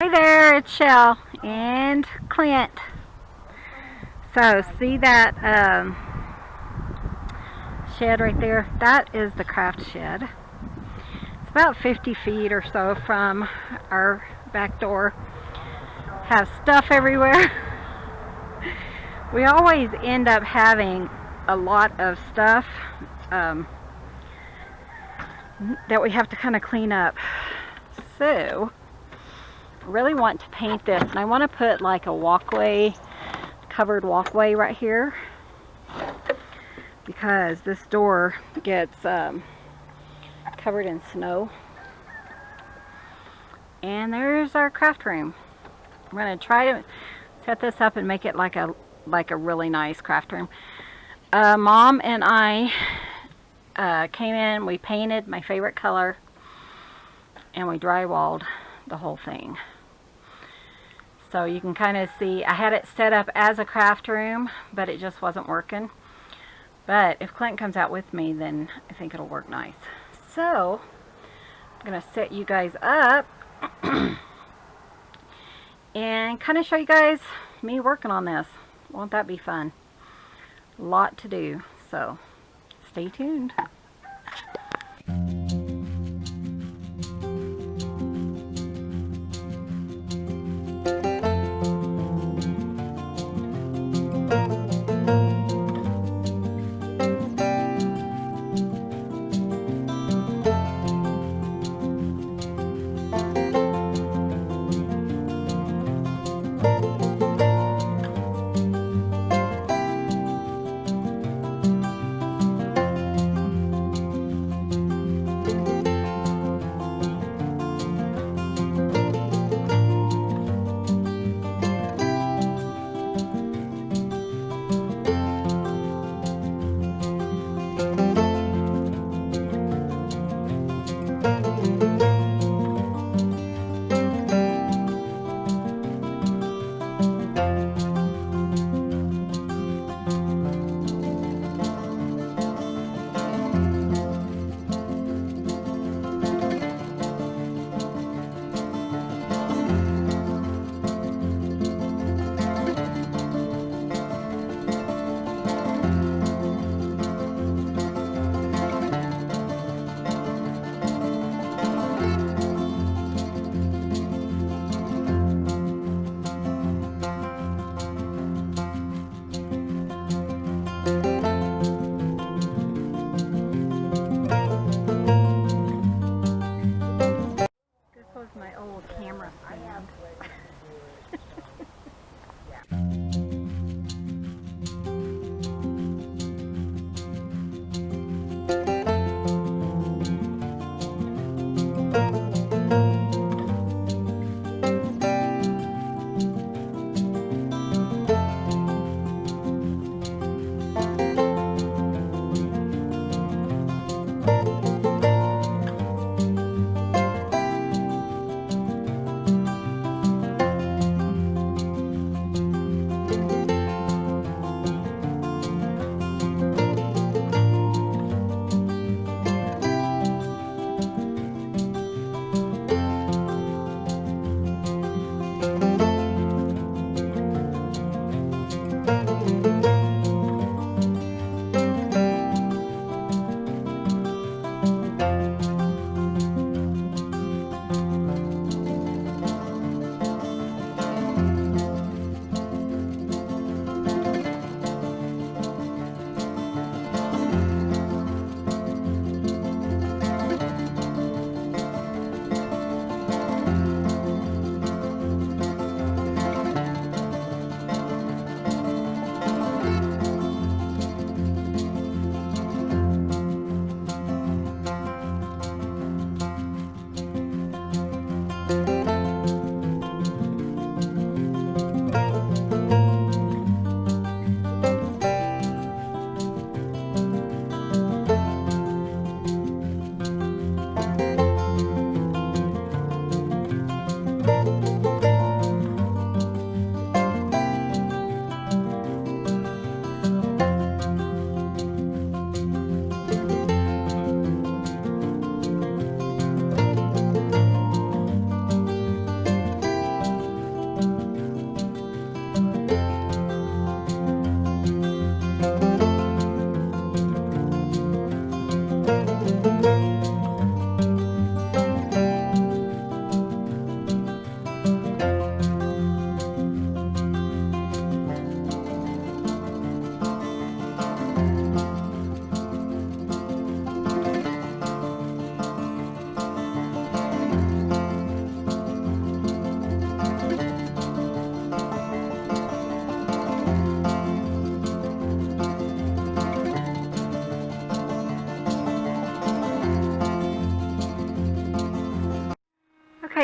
Hey there, it's Shell and Clint. So, see that shed right there? That is the craft shed. It's about 50 feet or so from our back door. Has stuff everywhere. We always end up having a lot of stuff that we have to kind of clean up. So, I really want to paint this, and I want to put like a walkway, covered walkway right here, because this door gets covered in snow. And there's our craft room. I'm going to try to set this up and make it like a really nice craft room. Mom and I came in, we painted my favorite color, and we drywalled the whole thing. So you can kind of see, I had it set up as a craft room, but it just wasn't working. But if Clint comes out with me, then I think it'll work nice. So I'm going to set you guys up and kind of show you guys me working on this. Won't that be fun? A lot to do, so stay tuned.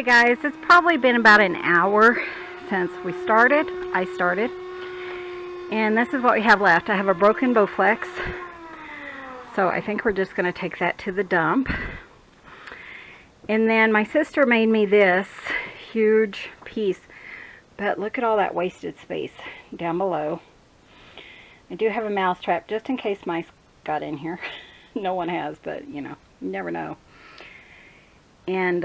Okay guys, it's probably been about an hour since I started. And this is what we have left. I have a broken Bowflex. So I think we're just going to take that to the dump. And then my sister made me this huge piece. But look at all that wasted space down below. I do have a mouse trap just in case mice got in here. No one has, but you know, you never know. And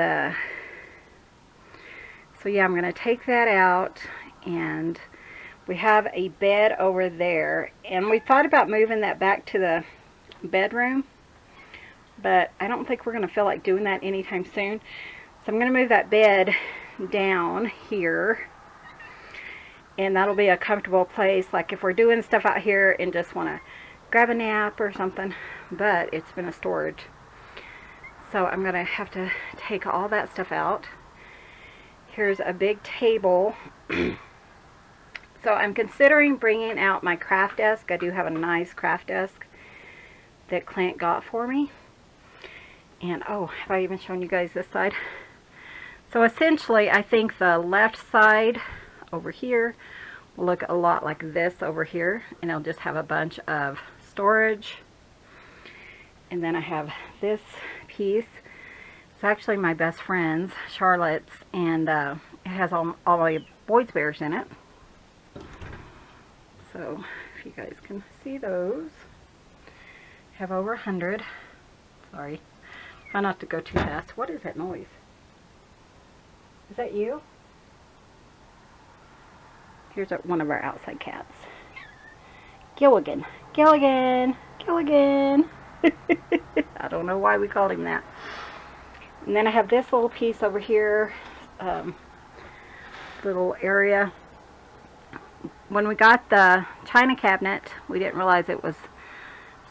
so yeah, I'm going to take that out, and we have a bed over there, and we thought about moving that back to the bedroom, but I don't think we're going to feel like doing that anytime soon. So I'm going to move that bed down here, and that'll be a comfortable place, like if we're doing stuff out here and just want to grab a nap or something, but it's been a storage. So I'm going to have to take all that stuff out. Here's a big table. So I'm considering bringing out my craft desk. I do have a nice craft desk that Clint got for me. And oh, have I even shown you guys this side? So essentially, I think the left side over here will look a lot like this over here. And it'll just have a bunch of storage. And then I have this piece. It's actually my best friend's, Charlotte's, and it has all my Boys Bears in it. So, if you guys can see those. I have over 100. Sorry. Try not to go too fast. What is that noise? Is that you? Here's one of our outside cats. Gilligan. Gilligan. Gilligan. I don't know why we called him that. And then I have this little piece over here, little area. When we got the china cabinet, we didn't realize it was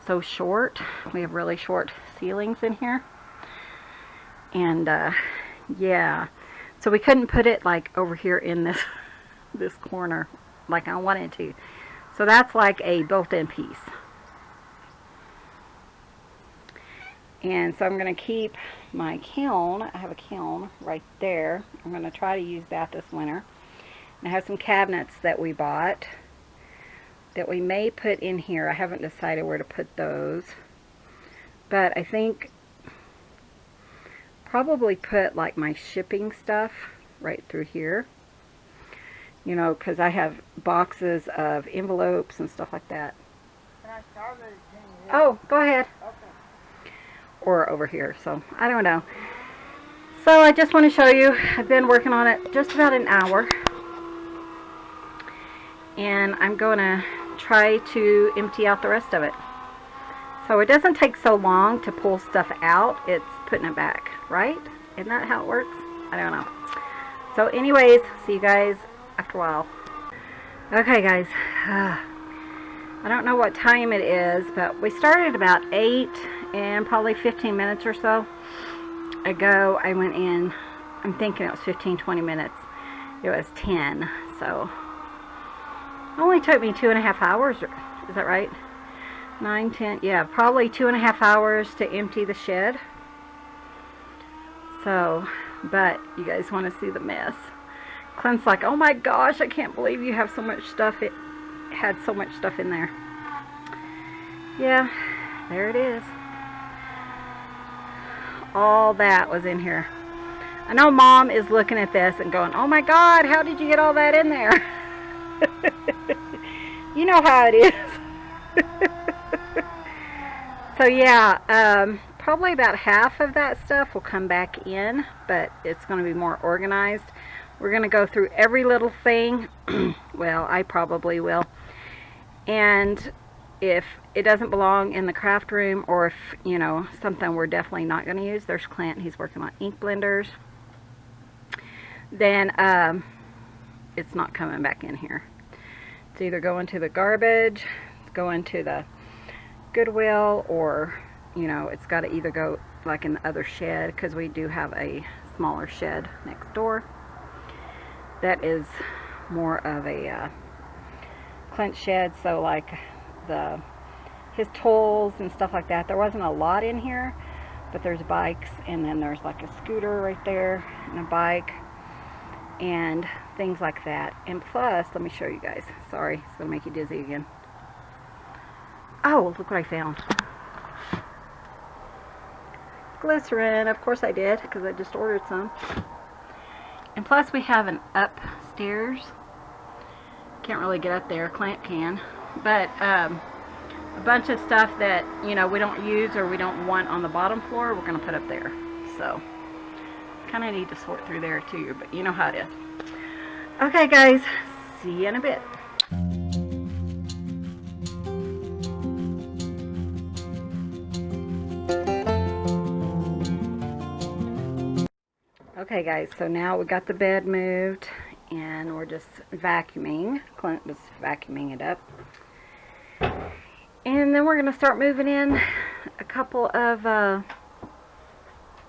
so short. We have really short ceilings in here. And yeah, so we couldn't put it like over here in this corner like I wanted to. So that's like a built-in piece. And so I'm going to keep my kiln. I have a kiln right there. I'm going to try to use that this winter. And I have some cabinets that we bought that we may put in here. I haven't decided where to put those. But I think probably put like my shipping stuff right through here. You know, because I have boxes of envelopes and stuff like that. Can I start it? Oh, go ahead. Okay. Or over here, so I don't know. So I just want to show you, I've been working on it just about an hour, and I'm going to try to empty out the rest of it. So it doesn't take so long to pull stuff out, it's putting it back, right? Isn't that how it works? I don't know. So anyways, see you guys after a while. Okay guys, I don't know what time it is, but we started about 8, and probably 15 minutes or so ago I went in. I'm thinking it was 15-20 minutes. It was 10, so it only took me 2.5 hours. Is that right? 9, 10, yeah, probably 2.5 hours to empty the shed. So, but you guys want to see the mess. Clint's like, oh my gosh, I can't believe you have so much stuff. It had so much stuff in there. Yeah, there it is. All that was in here. I know Mom is looking at this and going, oh my God, how did you get all that in there? You know how it is. So yeah, probably about half of that stuff will come back in, but it's going to be more organized. We're going to go through every little thing. Well, I probably will. And if it doesn't belong in the craft room, or if, you know, something we're definitely not going to use, there's Clint, he's working on ink blenders, then it's not coming back in here. It's either going to the garbage, it's going to the Goodwill, or, you know, it's got to either go like in the other shed, because we do have a smaller shed next door that is more of a Clint shed, so like his tools and stuff like that. There wasn't a lot in here, but there's bikes, and then there's like a scooter right there, and a bike, and things like that. And plus, let me show you guys. Sorry, it's gonna make you dizzy again. Oh, look what I found. Glycerin. Of course I did, because I just ordered some. And plus we have an upstairs. Can't really get up there. Clint can. But a bunch of stuff that, you know, we don't use or we don't want on the bottom floor, we're going to put up there. So, kind of need to sort through there too, but you know how it is. Okay guys, see you in a bit. Okay guys, so now we got the bed moved and we're just vacuuming. Clint was vacuuming it up. And then we're going to start moving in a couple of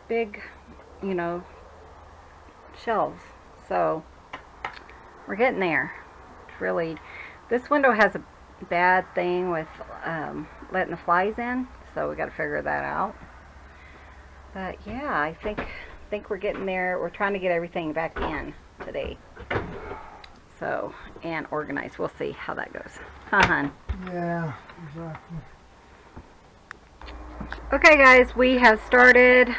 big, you know, shelves. So we're getting there. It's really, this window has a bad thing with letting the flies in, so we got to figure that out. But yeah, I think we're getting there. We're trying to get everything back in today. So, and organized. We'll see how that goes. Huh, hun? Yeah, exactly. Okay guys, we have started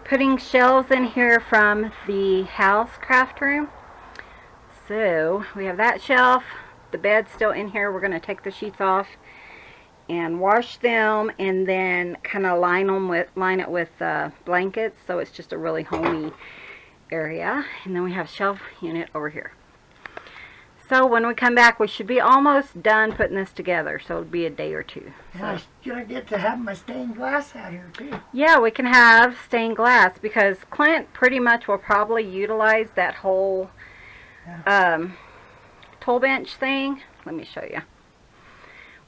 putting shelves in here from the house craft room. So, we have that shelf. The bed's still in here. We're going to take the sheets off and wash them, and then kind of line it with blankets, so it's just a really homey area. And then we have a shelf unit over here. So when we come back, we should be almost done putting this together, so it'll be a day or two. And I'm gonna get to have my stained glass out here too. Yeah, we can have stained glass, because Clint pretty much will probably utilize that whole tool bench thing. Let me show you.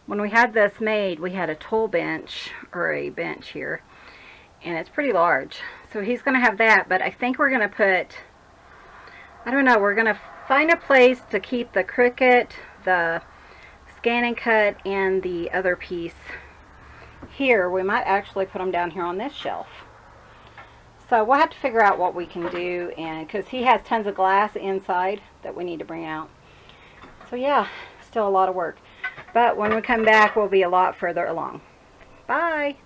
When we had this made, we had a tool bench, or a bench here, and it's pretty large. So he's going to have that, but I think we're going to put, I don't know, we're going to find a place to keep the Cricut, the Scan and Cut, and the other piece here. We might actually put them down here on this shelf. So we'll have to figure out what we can do, and because he has tons of glass inside that we need to bring out. So yeah, still a lot of work. But when we come back, we'll be a lot further along. Bye!